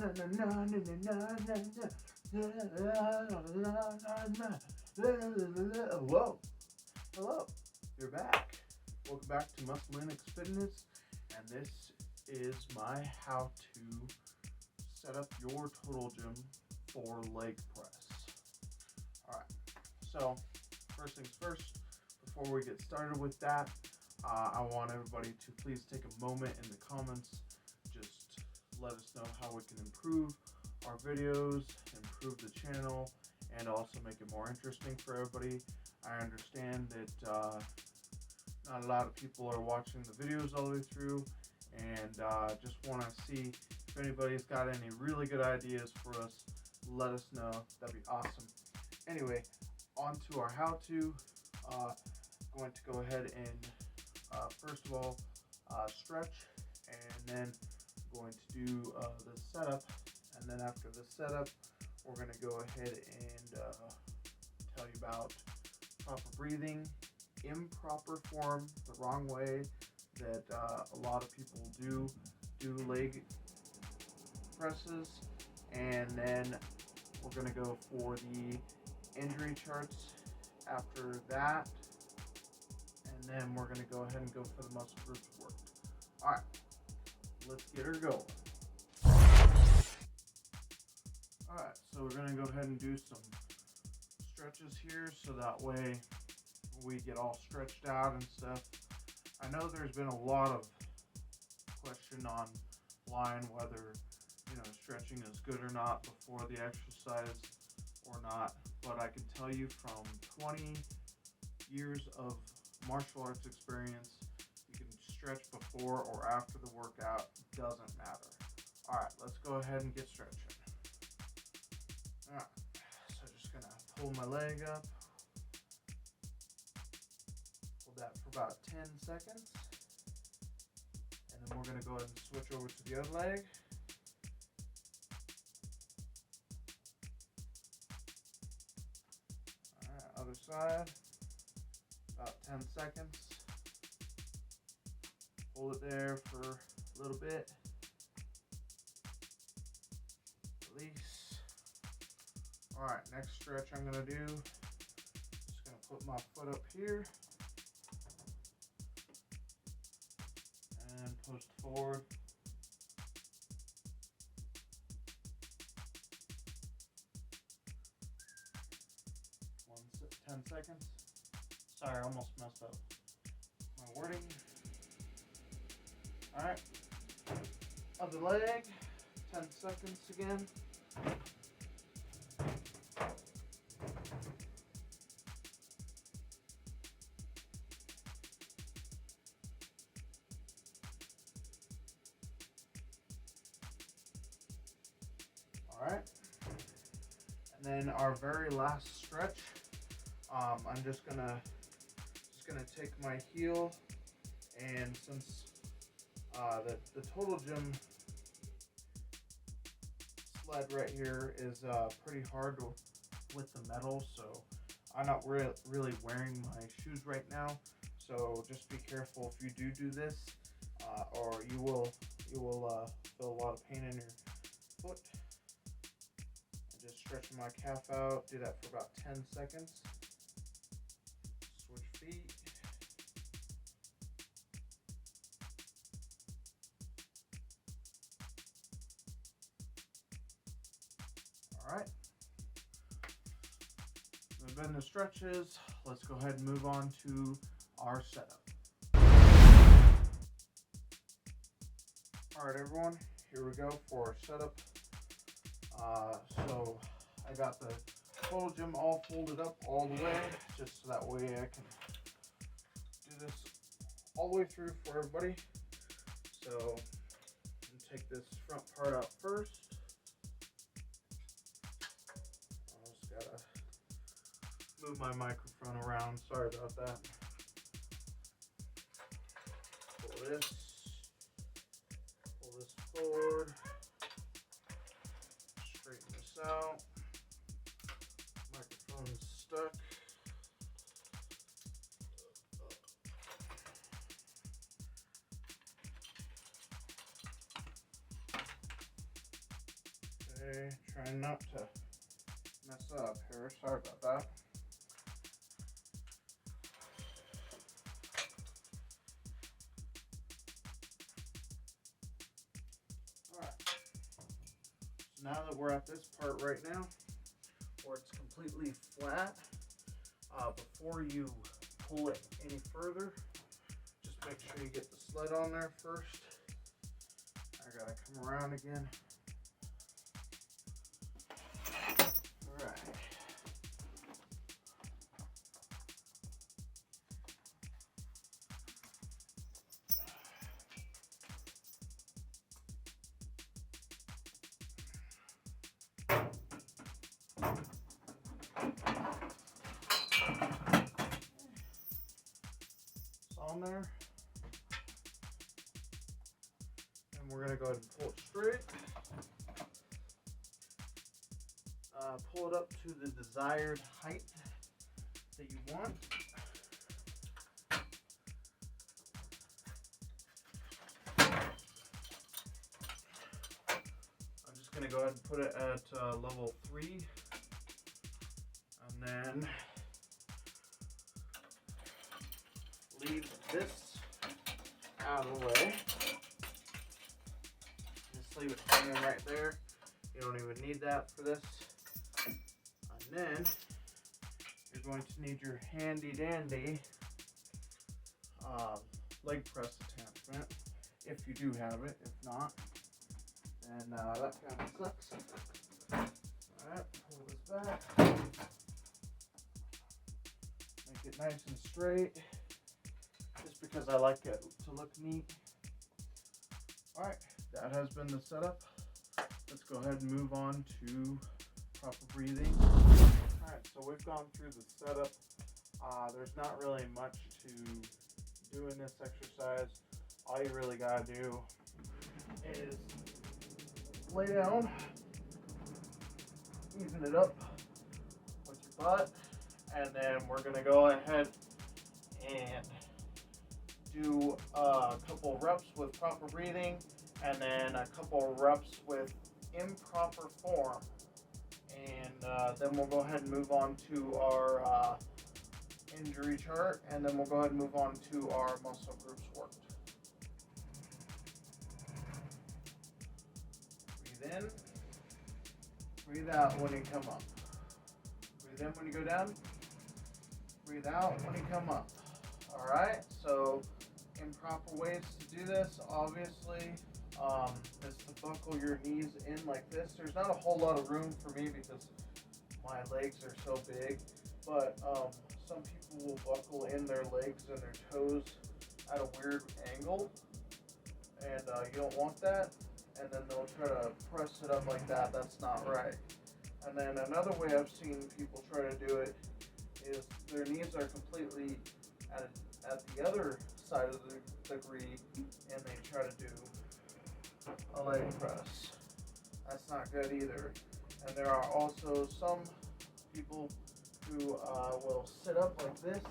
Whoa. Hello. You're back. Welcome back to Muscle Fitness, and this is my how to set up your total gym for leg press. Alright, so first things first, before we get started with that, I want everybody to please take a moment in the comments. Just let us know how we can improve our videos, improve the channel, and also make it more interesting for everybody. I understand that not a lot of people are watching the videos all the way through, and just want to see if anybody's got any really good ideas for us. Let us know. That'd be awesome. Anyway, on to our how-to. Going to go ahead and first of all stretch, and then going to do the setup, and then after the setup we're going to go ahead and tell you about proper breathing, improper form, the wrong way that a lot of people do leg presses, and then we're going to go for the injury charts after that, and then we're going to go ahead and go for the muscle groups work. Alright, let's get her going. Alright, so we're going to go ahead and do some stretches here so that way we get all stretched out and stuff. I know there's been a lot of question online whether stretching is good or not before the exercise or not, but I can tell you from 20 years of martial arts experience, you can stretch before or after the workout, doesn't matter. Alright, let's go ahead and get stretching. Alright, so just gonna pull my leg up, hold that for about 10 seconds, and then we're gonna go ahead and switch over to the other leg. Alright, other side, about 10 seconds, hold it there for a little bit, release. Alright, next stretch I'm going to do, just going to put my foot up here and post forward. One, 10 seconds. Sorry, I almost messed up my wording. Alright, other leg, 10 seconds again. Alright, and then our very last stretch, I'm just gonna take my heel, and since the total gym sled right here is pretty hard with the metal, so I'm not really wearing my shoes right now, so just be careful if you do this, or you will feel a lot of pain in your foot. Just stretching my calf out, do that for about 10 seconds. Switch feet. Alright. We've been the stretches. Let's go ahead and move on to our setup. Alright everyone, here we go for our setup. So I got the total gym all folded up all the way, just so that way I can do this all the way through for everybody. So I'm gonna take this front part out first. I just gotta move my microphone around, sorry about that. Pull this forward. Straighten this out. Microphone is stuck. Okay, trying not to mess up here. Sorry about that. Alright. So now that we're at this part right now, where it's completely flat, before you pull it any further, just make sure you get the sled on there first. I gotta come around again. Alright. It's on there. And we're gonna go ahead and pull it straight. Pull it up to the desired height that you want. I'm just going to go ahead and put it at level 3, and then leave this out of the way. Just leave it hanging right there. You don't even need that for this. And then you're going to need your handy dandy leg press attachment, if you do have it. If not, then that kind of sucks. Alright, pull this back. Make it nice and straight, just because I like it to look neat. Alright, that has been the setup. Let's go ahead and move on to proper breathing. Alright, so we've gone through the setup. There's not really much to do in this exercise. All you really gotta do is lay down, even it up with your butt, and then we're gonna go ahead and do a couple reps with proper breathing, and then a couple reps with improper form. And then we'll go ahead and move on to our injury chart, and then we'll go ahead and move on to our muscle groups worked. Breathe in, breathe out when you come up. Breathe in when you go down, breathe out when you come up. Alright, so improper ways to do this, obviously, is to buckle your knees in like this. There's not a whole lot of room for me because my legs are so big, but some people will buckle in their legs and their toes at a weird angle, and you don't want that, and then they'll try to press it up like that. That's not right. And then another way I've seen people try to do it is their knees are completely at the other side of the degree, and they try to do a leg press. That's not good either. And there are also some people who will sit up like this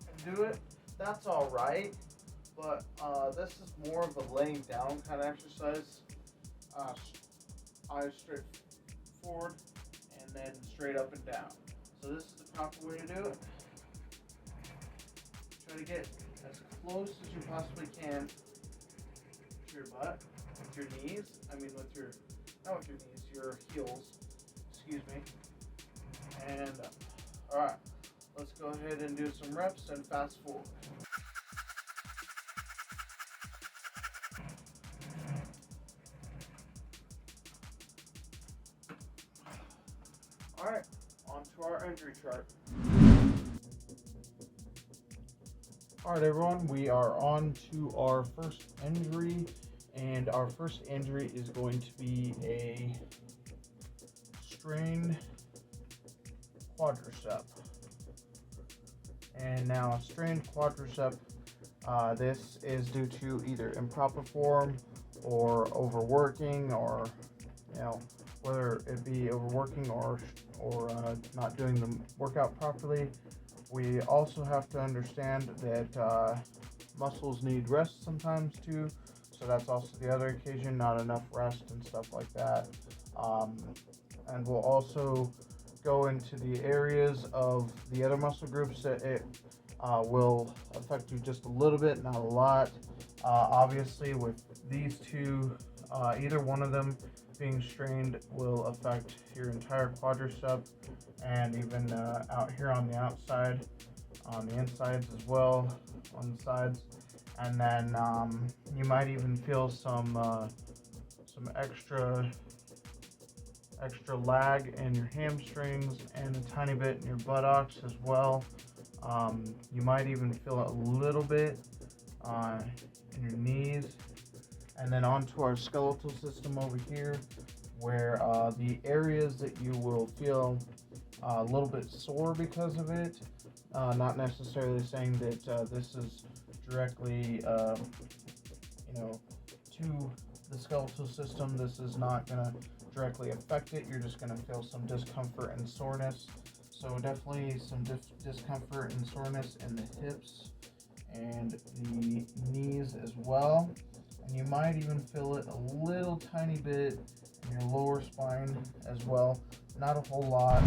and do it. That's all right, but this is more of a laying down kind of exercise. Eyes straight forward and then straight up and down. So this is the proper way to do it. Try to get as close as you possibly can to your butt with your knees. Not with your knees, your heels. Excuse me. And alright, let's go ahead and do some reps and fast forward. Alright, on to our injury chart. Alright everyone, we are on to our first injury, and our first injury is going to be a strained quadricep. And now a strained quadricep, this is due to either improper form or overworking, or whether it be overworking or not doing the workout properly. We also have to understand that muscles need rest sometimes too. So that's also the other occasion, not enough rest and stuff like that. And we'll also go into the areas of the other muscle groups that it will affect you just a little bit, not a lot. Obviously, with these two, either one of them being strained will affect your entire quadricep, and even out here on the outside, on the insides as well, on the sides. And then you might even feel some extra lag in your hamstrings and a tiny bit in your buttocks as well. You might even feel it a little bit in your knees. And then onto our skeletal system over here, where the areas that you will feel a little bit sore because of it, not necessarily saying that this is directly to the skeletal system. This is not going to directly affect it. You're just going to feel some discomfort and soreness. So definitely some discomfort and soreness in the hips and the knees as well. And you might even feel it a little tiny bit in your lower spine as well. Not a whole lot.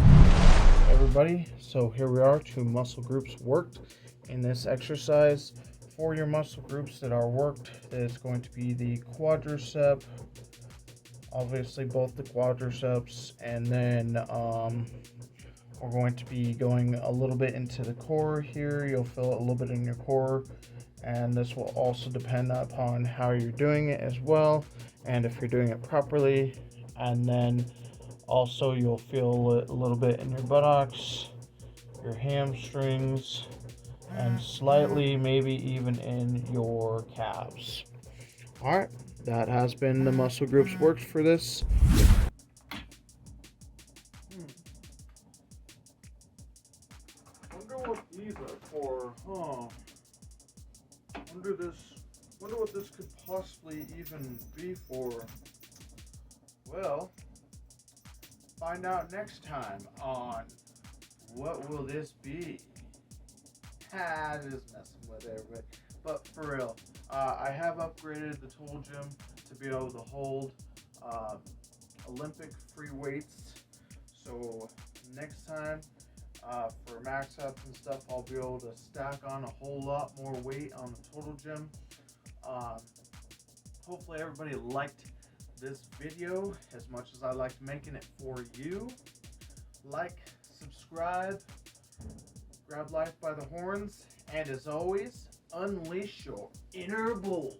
Everybody, so here we are, 2 muscle groups worked in this exercise. For your muscle groups that are worked, it's going to be the quadricep, obviously both the quadriceps, and then we're going to be going a little bit into the core here. You'll feel it a little bit in your core, and this will also depend upon how you're doing it as well, and if you're doing it properly. And then also you'll feel it a little bit in your buttocks, your hamstrings, and slightly maybe even in your calves. All right, that has been the muscle groups worked for this. Wonder what these are for, huh? Wonder what this could possibly even be for. Well, find out next time on What Will This Be? Just messing with everybody. But for real, I have upgraded the tool gym to be able to hold Olympic free weights. So next time, for max ups and stuff, I'll be able to stack on a whole lot more weight on the total gym. Hopefully everybody liked this video as much as I liked making it for you. Like, subscribe, grab life by the horns, and as always, unleash your inner bull.